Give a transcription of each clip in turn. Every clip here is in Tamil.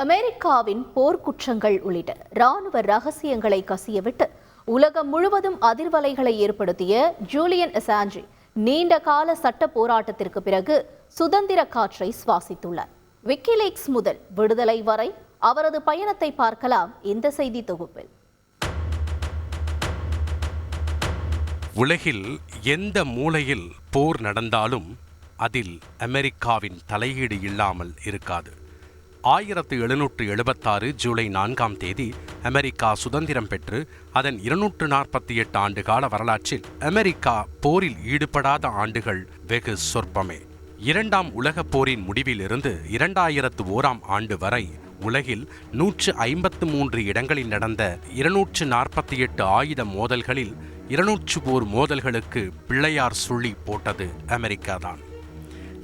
அமெரிக்காவின் போர்க்குற்றங்கள் உள்ளிட்ட ராணுவ ரகசியங்களை கசியவிட்டு உலகம் முழுவதும் அதிர்வலைகளை ஏற்படுத்திய ஜூலியன் அசாஞ்சே நீண்ட கால சட்ட போராட்டத்திற்கு பிறகு சுதந்திர காற்றை சுவாசித்துள்ளார். விக்கிலீக்ஸ் முதல் விடுதலை வரை அவரது பயணத்தை பார்க்கலாம் இந்த செய்தி தொகுப்பில். உலகில் எந்த மூலையில் போர் நடந்தாலும் அதில் அமெரிக்காவின் தலையீடு இல்லாமல் இருக்காது. 1776 ஜூலை 4ஆம் தேதி அமெரிக்கா சுதந்திரம் பெற்று அதன் 248 ஆண்டு கால வரலாற்றில் அமெரிக்கா போரில் ஈடுபடாத ஆண்டுகள் வெகு சொற்பமே. இரண்டாம் உலகப் போரின் முடிவிலிருந்து 2001ஆம் ஆண்டு வரை உலகில் 153 இடங்களில் நடந்த 248 ஆயுத மோதல்களில் 201 மோதல்களுக்கு பிள்ளையார் சுழி போட்டது அமெரிக்காதான்.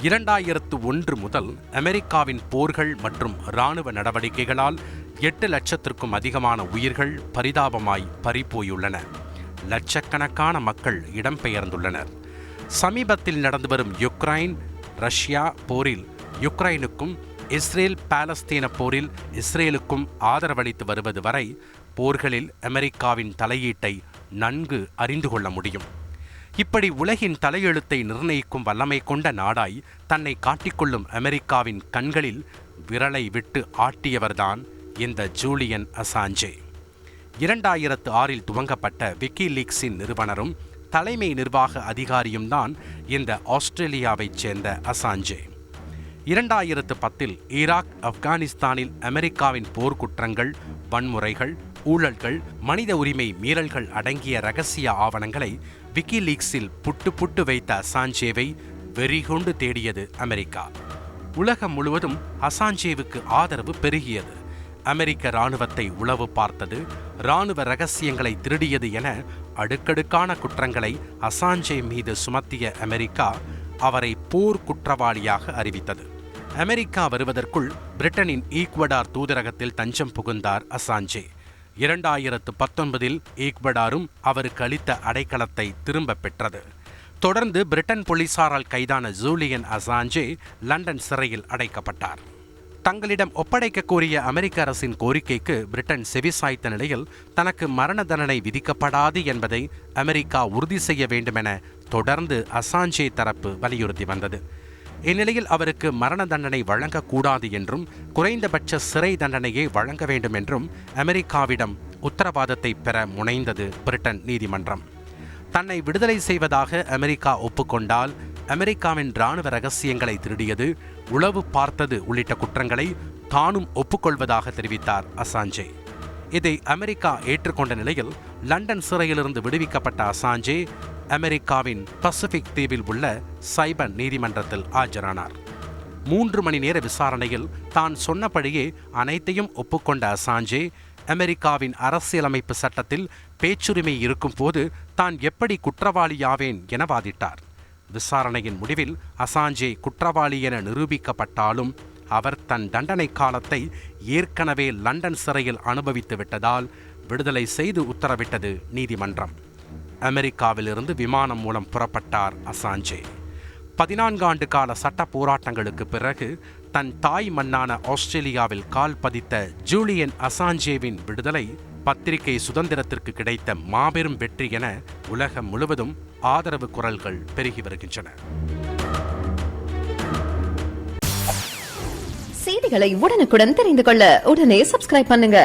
2001 முதல் அமெரிக்காவின் போர்கள் மற்றும் இராணுவ நடவடிக்கைகளால் 8 லட்சத்திற்கும் அதிகமான உயிர்கள் பரிதாபமாய் பறிபோயுள்ளன. லட்சக்கணக்கான மக்கள் இடம்பெயர்ந்துள்ளனர். சமீபத்தில் நடந்து வரும் யுக்ரைன் ரஷ்யா போரில் யுக்ரைனுக்கும் இஸ்ரேல் பாலஸ்தீன போரில் இஸ்ரேலுக்கும் ஆதரவளித்து வருவது வரை போர்களில் அமெரிக்காவின் தலையீட்டை நன்கு அறிந்து கொள்ள முடியும். இப்படி உலகின் தலையெழுத்தை நிர்ணயிக்கும் வல்லமை கொண்ட நாடாய் தன்னை காட்டிக்கொள்ளும் அமெரிக்காவின் கண்களில் விரலை விட்டு ஆட்டியவர்தான் இந்த ஜூலியன் அசாஞ்சே. 2006இல் துவங்கப்பட்ட விக்கிலீக்ஸின் நிறுவனரும் தலைமை நிர்வாக அதிகாரியும் தான் இந்த ஆஸ்திரேலியாவைச் சேர்ந்த அசாஞ்சே. 2010இல் ஈராக் ஆப்கானிஸ்தானில் அமெரிக்காவின் போர்க்குற்றங்கள், வன்முறைகள், ஊழல்கள், மனித உரிமை மீறல்கள் அடங்கிய இரகசிய ஆவணங்களை விக்கிலீக்ஸில் புட்டு வைத்த அசாஞ்சேவை வெறிகொண்டு தேடியது அமெரிக்கா. உலகம் முழுவதும் அசாஞ்சேவுக்கு ஆதரவு பெருகியது. அமெரிக்க இராணுவத்தை உளவு பார்த்தது, இராணுவ இரகசியங்களை திருடியது என அடுக்கடுக்கான குற்றங்களை அசாஞ்சே மீது சுமத்திய அமெரிக்கா அவரை போர் குற்றவாளியாக அறிவித்தது. அமெரிக்கா வருவதற்குள் பிரிட்டனின் ஈக்வடார் தூதரகத்தில் தஞ்சம் புகுந்தார் அசாஞ்சே. 2019இல் ஈக்வடாரும் அவருக்கு அளித்த அடைக்கலத்தை திரும்ப பெற்றது. தொடர்ந்து பிரிட்டன் போலீசாரால் கைதான ஜூலியன் அசாஞ்சே லண்டன் சிறையில் அடைக்கப்பட்டார். தங்களிடம் ஒப்படைக்க கோரிய அமெரிக்க அரசின் கோரிக்கைக்கு பிரிட்டன் செவிசாய்த்த நிலையில் தனக்கு மரண தண்டனை விதிக்கப்படாது என்பதை அமெரிக்கா உறுதி செய்ய வேண்டுமென தொடர்ந்து அசாஞ்சே தரப்பு வலியுறுத்தி வந்தது. இந்நிலையில் அவருக்கு மரண தண்டனை வழங்கக்கூடாது என்றும் குறைந்தபட்ச சிறை தண்டனையை வழங்க வேண்டும் என்றும் அமெரிக்காவிடம் உத்தரவாதத்தை பெற முனைந்தது பிரிட்டன் நீதிமன்றம். தன்னை விடுதலை செய்வதாக அமெரிக்கா ஒப்புக்கொண்டால் அமெரிக்காவின் இராணுவ இரகசியங்களை திருடியது, உளவு பார்த்தது உள்ளிட்ட குற்றங்களை தானும் ஒப்புக்கொள்வதாக தெரிவித்தார் அசாஞ்சே. இதை அமெரிக்கா ஏற்றுக்கொண்ட நிலையில் லண்டன் சிறையிலிருந்து விடுவிக்கப்பட்ட அசாஞ்சே அமெரிக்காவின் பசிபிக் தீவில் உள்ள சைபன் நீதிமன்றத்தில் ஆஜரானார். 3 மணி நேர விசாரணையில் தான் சொன்னபடியே அனைத்தையும் ஒப்புக்கொண்ட அசாஞ்சே அமெரிக்காவின் அரசியலமைப்பு சட்டத்தில் பேச்சுரிமை இருக்கும் போது தான் எப்படி குற்றவாளியாவேன் என வாதிட்டார். விசாரணையின் முடிவில் அசாஞ்சே குற்றவாளி என நிரூபிக்கப்பட்டாலும் அவர் தன் தண்டனை காலத்தை ஏற்கனவே லண்டன் சிறையில் அனுபவித்து விட்டதால் விடுதலை செய்து உத்தரவிட்டது நீதிமன்றம். அமெரிக்காவிலிருந்து விமானம் மூலம் புறப்பட்டார் அசாஞ்சே. 14 ஆண்டு கால சட்ட போராட்டங்களுக்கு பிறகு தன் தாய் மண்ணான ஆஸ்திரேலியாவில் கால் பதித்த ஜூலியன் அசாஞ்சேவின் விடுதலை பத்திரிகை சுதந்திரத்திற்கு கிடைத்த மாபெரும் வெற்றி என உலகம் முழுவதும் ஆதரவு குரல்கள் பெருகி வருகின்றன. செய்திகளை உடனுக்குடன் தெரிந்து கொள்ள உடனே சப்ஸ்கிரைப் பண்ணுங்க.